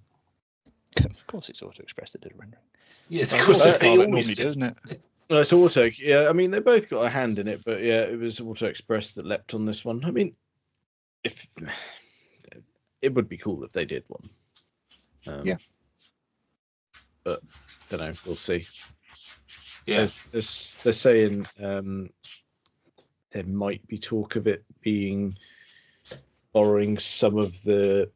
Of course, it's Auto Express that did a rendering. Yes, Of of course, course. it's They normally always do, do. isn't it? No, it's Auto. Yeah, I mean they both got a hand in it, but yeah, it was Auto Express that leapt on this one. I mean, if it would be cool if they did one. Yeah. But don't know. We'll see. Yeah. They're saying there might be talk of it borrowing some of the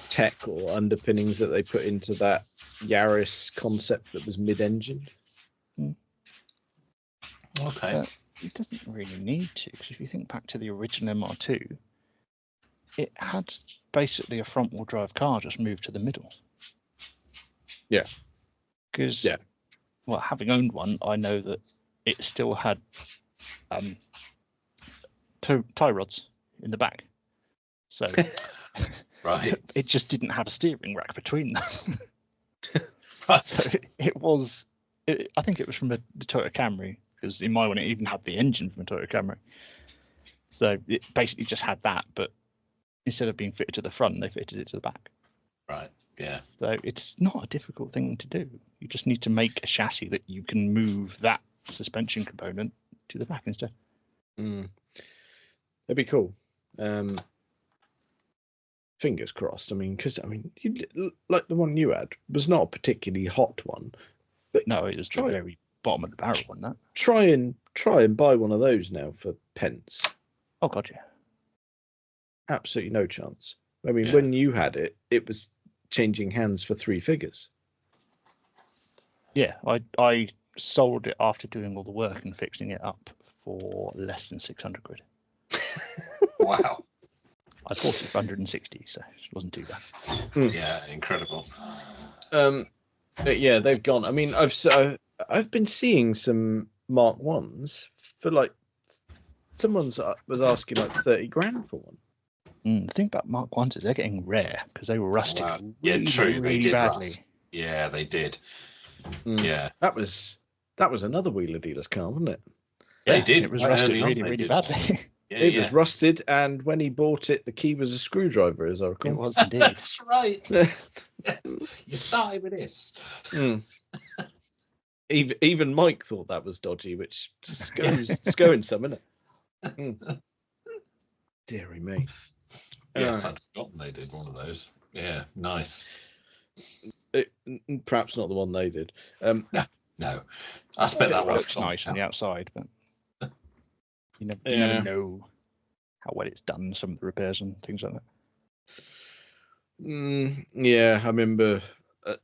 tech or underpinnings that they put into that Yaris concept that was mid-engine. Okay. But it doesn't really need to, because if you think back to the original MR2, it had basically a front-wheel drive car just moved to the middle. Yeah. Because, well, having owned one, I know that it still had tie rods in the back. So Right. it just didn't have a steering rack between them. Right. So I think it was from the Toyota Camry, because in my one it even had the engine from a Toyota Camry. So it basically just had that, but instead of being fitted to the front, they fitted it to the back. Right. Yeah. So it's not a difficult thing to do. You just need to make a chassis that you can move that suspension component to the back instead. That'd be cool. Fingers crossed. I mean, because like the one you had was not a particularly hot one, but no, it was the very bottom of the barrel one. That try and buy one of those now for pence. Oh god, yeah. Absolutely no chance. I mean, when you had it, it was changing hands for 3 figures. Yeah, I sold it after doing all the work and fixing it up for less than 600 quid. Wow. I bought it for 160, so it wasn't too bad. Yeah, incredible. But yeah, they've gone. I mean, I've been seeing some Mark 1s for like, someone was asking like 30 grand for one. The thing about Mark 1s is they're getting rare because they were rusted. Wow. Really, Yeah, true. They really did badly. rust. Yeah, they did. Yeah. That was another Wheeler Dealer's car, wasn't it? They did. It was Quite rusted early on, really, they really did. badly. Yeah, It was rusted, and when he bought it, the key was a screwdriver, as I recall. It was indeed. That's right. You started with this. Even Mike thought that was dodgy, which just going some, isn't it? Deary me. Yes, I'd forgotten they did one of those. Yeah, nice. Perhaps not the one they did. No. I spent that It one. looks nice on the outside, but you never know how well it's done, some of the repairs and things like that. Yeah, I remember.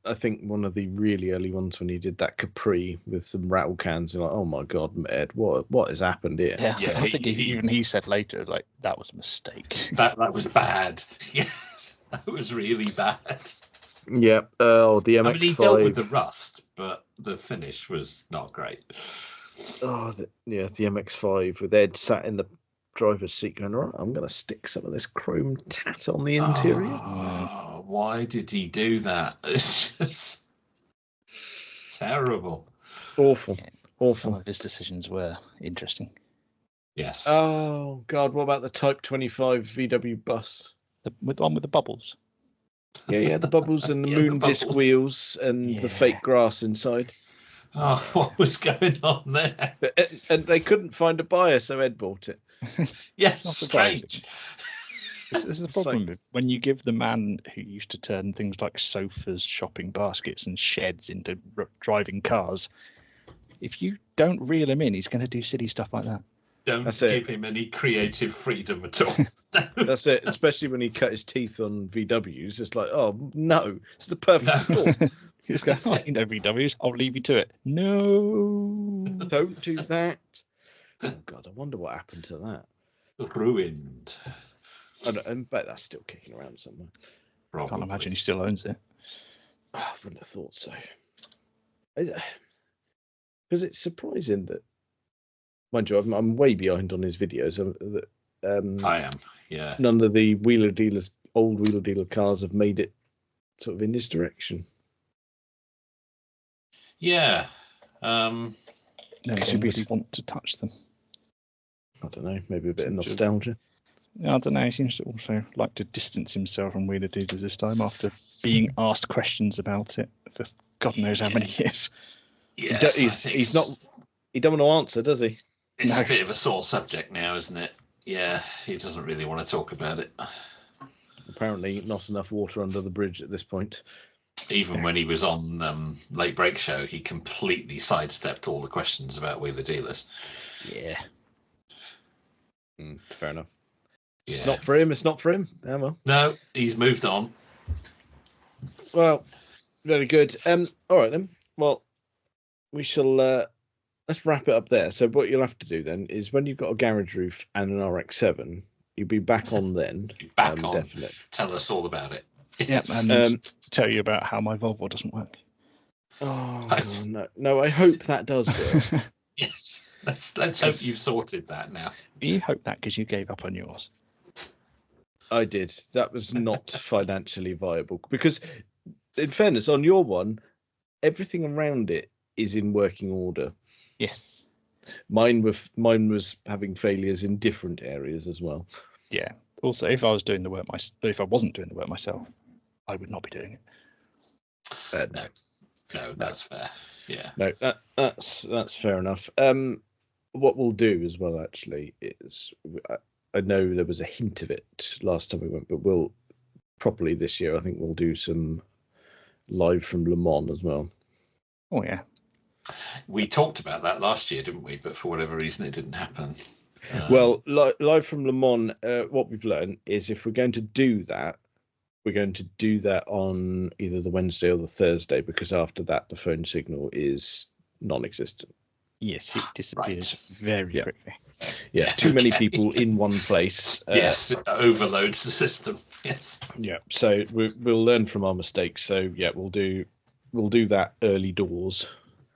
I think one of the really early ones when he did that Capri with some rattle cans. You're like, oh my god, Ed, what has happened here? Yeah, I think even he said later, like, that was a mistake. That was bad. Yes, that was really bad. Yeah. Oh, the MX-5. I mean, he dealt with the rust, but the finish was not great. Oh, the MX-5 with Ed sat in the driver's seat going, right, I'm going to stick some of this chrome tat on the interior. Oh, why did he do that? It's just terrible. Awful. Some of his decisions were interesting. Yes. Oh, God, what about the Type 25 VW bus? The one with the bubbles. Yeah, the bubbles and the moon disc wheels and the fake grass inside. Oh, what was going on there? And they couldn't find a buyer, so Ed bought it. Yes, strange. This is a problem when you give the man who used to turn things like sofas, shopping baskets, and sheds into driving cars. If you don't reel him in, he's going to do silly stuff like that. Don't give him any creative freedom at all. That's it. Especially when he cut his teeth on VWs. It's like, oh no, it's the perfect storm. He's going, oh, you know VWs, I'll leave you to it. No, don't do that. Oh God, I wonder what happened to that. Ruined. I bet that's still kicking around somewhere. Probably. Can't imagine he still owns it. Oh, I wouldn't have thought so. Because it's surprising that, mind you, I'm way behind on his videos. I am, yeah. None of the old Wheeler Dealer cars have made it sort of in this direction. Yeah. No, you should really want to touch them. I don't know, maybe a bit of nostalgia. I don't know, he seems to also like to distance himself from Wheeler Dealers this time after being asked questions about it for God knows how many years. Yes, he's not. He don't want to answer, does he? It's a bit of a sore subject now, isn't it? Yeah, he doesn't really want to talk about it. Apparently, not enough water under the bridge at this point. Even when he was on Late Break Show, he completely sidestepped all the questions about Wheeler Dealers. Yeah. Fair enough. Yeah. It's not for him. It's not for him. Oh, well. No, he's moved on. Well, very good. All right then. Well, we shall. Let's wrap it up there. So what you'll have to do then is when you've got a garage roof and an RX-7, you'll be back on then. Back on. Definitely. Tell us all about it. Yep, and tell you about how my Volvo doesn't work. Oh no! I hope that does work. Yes. Let's hope you've sorted that now. You hope that because you gave up on yours. I did. That was not financially viable because, in fairness, on your one, everything around it is in working order. Yes. Mine was having failures in different areas as well. Yeah. Also, if I wasn't doing the work myself, I would not be doing it. No, that's fair. Yeah. No, that's fair enough. What we'll do as well, actually, is I know there was a hint of it last time we went, but we'll properly this year. I think we'll do some live from Le Mans as well. Oh yeah. We talked about that last year, didn't we? But for whatever reason, it didn't happen. Well, live from Le Mans, what we've learned is if we're going to do that, we're going to do that on either the Wednesday or the Thursday, because after that, the phone signal is non-existent. Yes, it disappears very quickly. Yeah, too many people in one place. Yes, it overloads the system. Yes. Yeah, so we'll learn from our mistakes. So yeah, we'll do that early doors,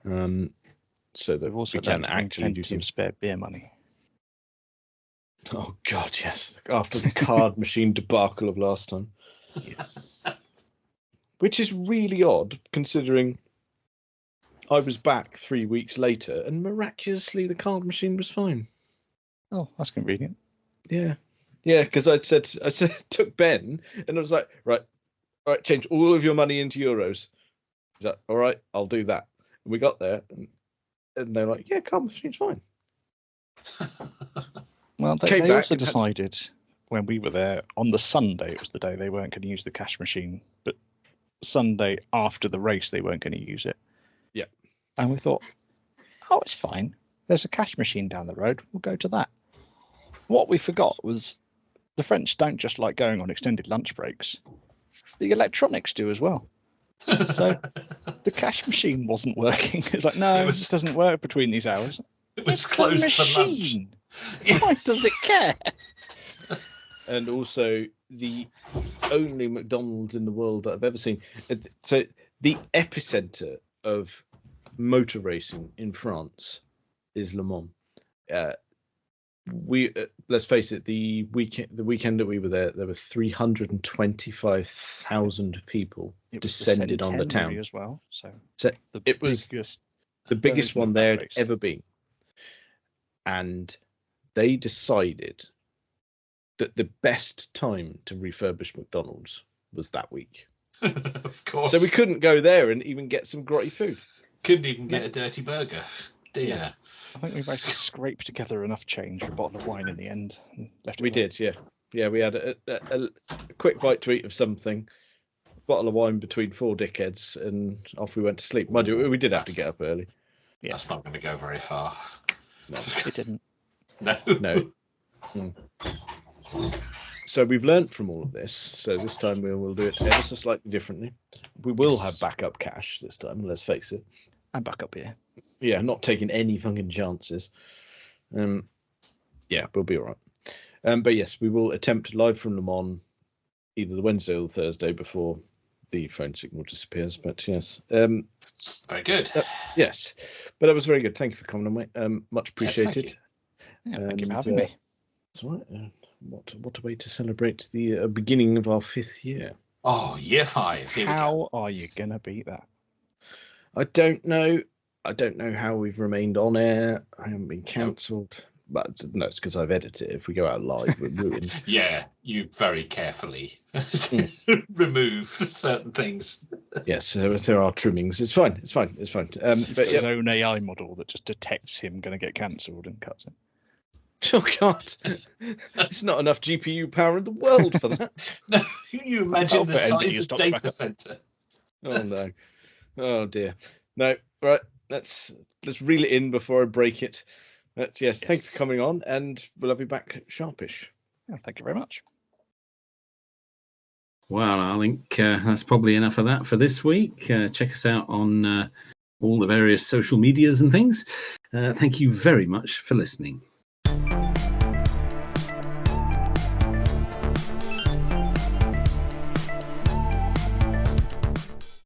so that We've also we can learned actually do some spare beer money. Oh God, yes! After the card machine debacle of last time, Yes. which is really odd considering I was back 3 weeks later and miraculously the card machine was fine. Oh, that's convenient. Yeah, because I said took Ben and I was like, right, change all of your money into euros. He's like, all right, I'll do that. And we got there and they're like, yeah, card machine's fine. Well, Came they back also and had- decided when we were there on the Sunday, it was the day they weren't going to use the cash machine, but Sunday after the race they weren't going to use it. Yeah. And we thought, oh, it's fine. There's a cash machine down the road. We'll go to that. What we forgot was the French don't just like going on extended lunch breaks. The electronics do as well. So the cash machine wasn't working. It's like, no, it doesn't work between these hours. It was It's closed a for lunch. machine. Why does it care? And also the only McDonald's in the world that I've ever seen. So the epicenter of motor racing in France is Le Mans. We let's face it, the weekend that we were there were 325,000 people descended on the town as well. So it was the biggest one there had ever been. And they decided that the best time to refurbish McDonald's was that week. Of course. So we couldn't go there and even get some grotty food. Couldn't even get a dirty burger. Dear. Yeah. I think we managed to scrape together enough change for a bottle of wine in the end. And left it We alone. did, yeah. Yeah, we had a quick bite to eat of something, bottle of wine between four dickheads, and off we went to sleep. Mind you, we did have to get up early. Yeah. That's not going to go very far. No. It didn't. No. So we've learnt from all of this. So this time we'll do it ever so slightly differently. We will have backup cash this time, let's face it. And back up here. Yeah, not taking any fucking chances. Yeah, we'll be all right. But yes, we will attempt live from Le Mans either the Wednesday or the Thursday before the phone signal disappears. But yes, very good. Yes, but that was very good. Thank you for coming on, mate. Much appreciated. Yeah, thank you for having me. That's right. What a way to celebrate the beginning of our 5th year. Oh, year 5. Here How are you gonna beat that? I don't know. I don't know how we've remained on air. I haven't been cancelled. But no, it's because I've edited it. If we go out live, we're ruined. Yeah, you very carefully remove certain things. Yes, there are trimmings. It's fine. It's fine. He's But got his own AI model that just detects him going to get cancelled and cuts it. Oh God, there's not enough GPU power in the world for that. No, you imagine the I'll bet size NVIDIA of stops data back up. center. Oh no. Oh dear. No. Right. Let's reel it in before I break it. Yes, thanks for coming on, and we'll have you back sharpish. Yeah, thank you very much. Well, I think that's probably enough of that for this week. Check us out on all the various social medias and things. Thank you very much for listening.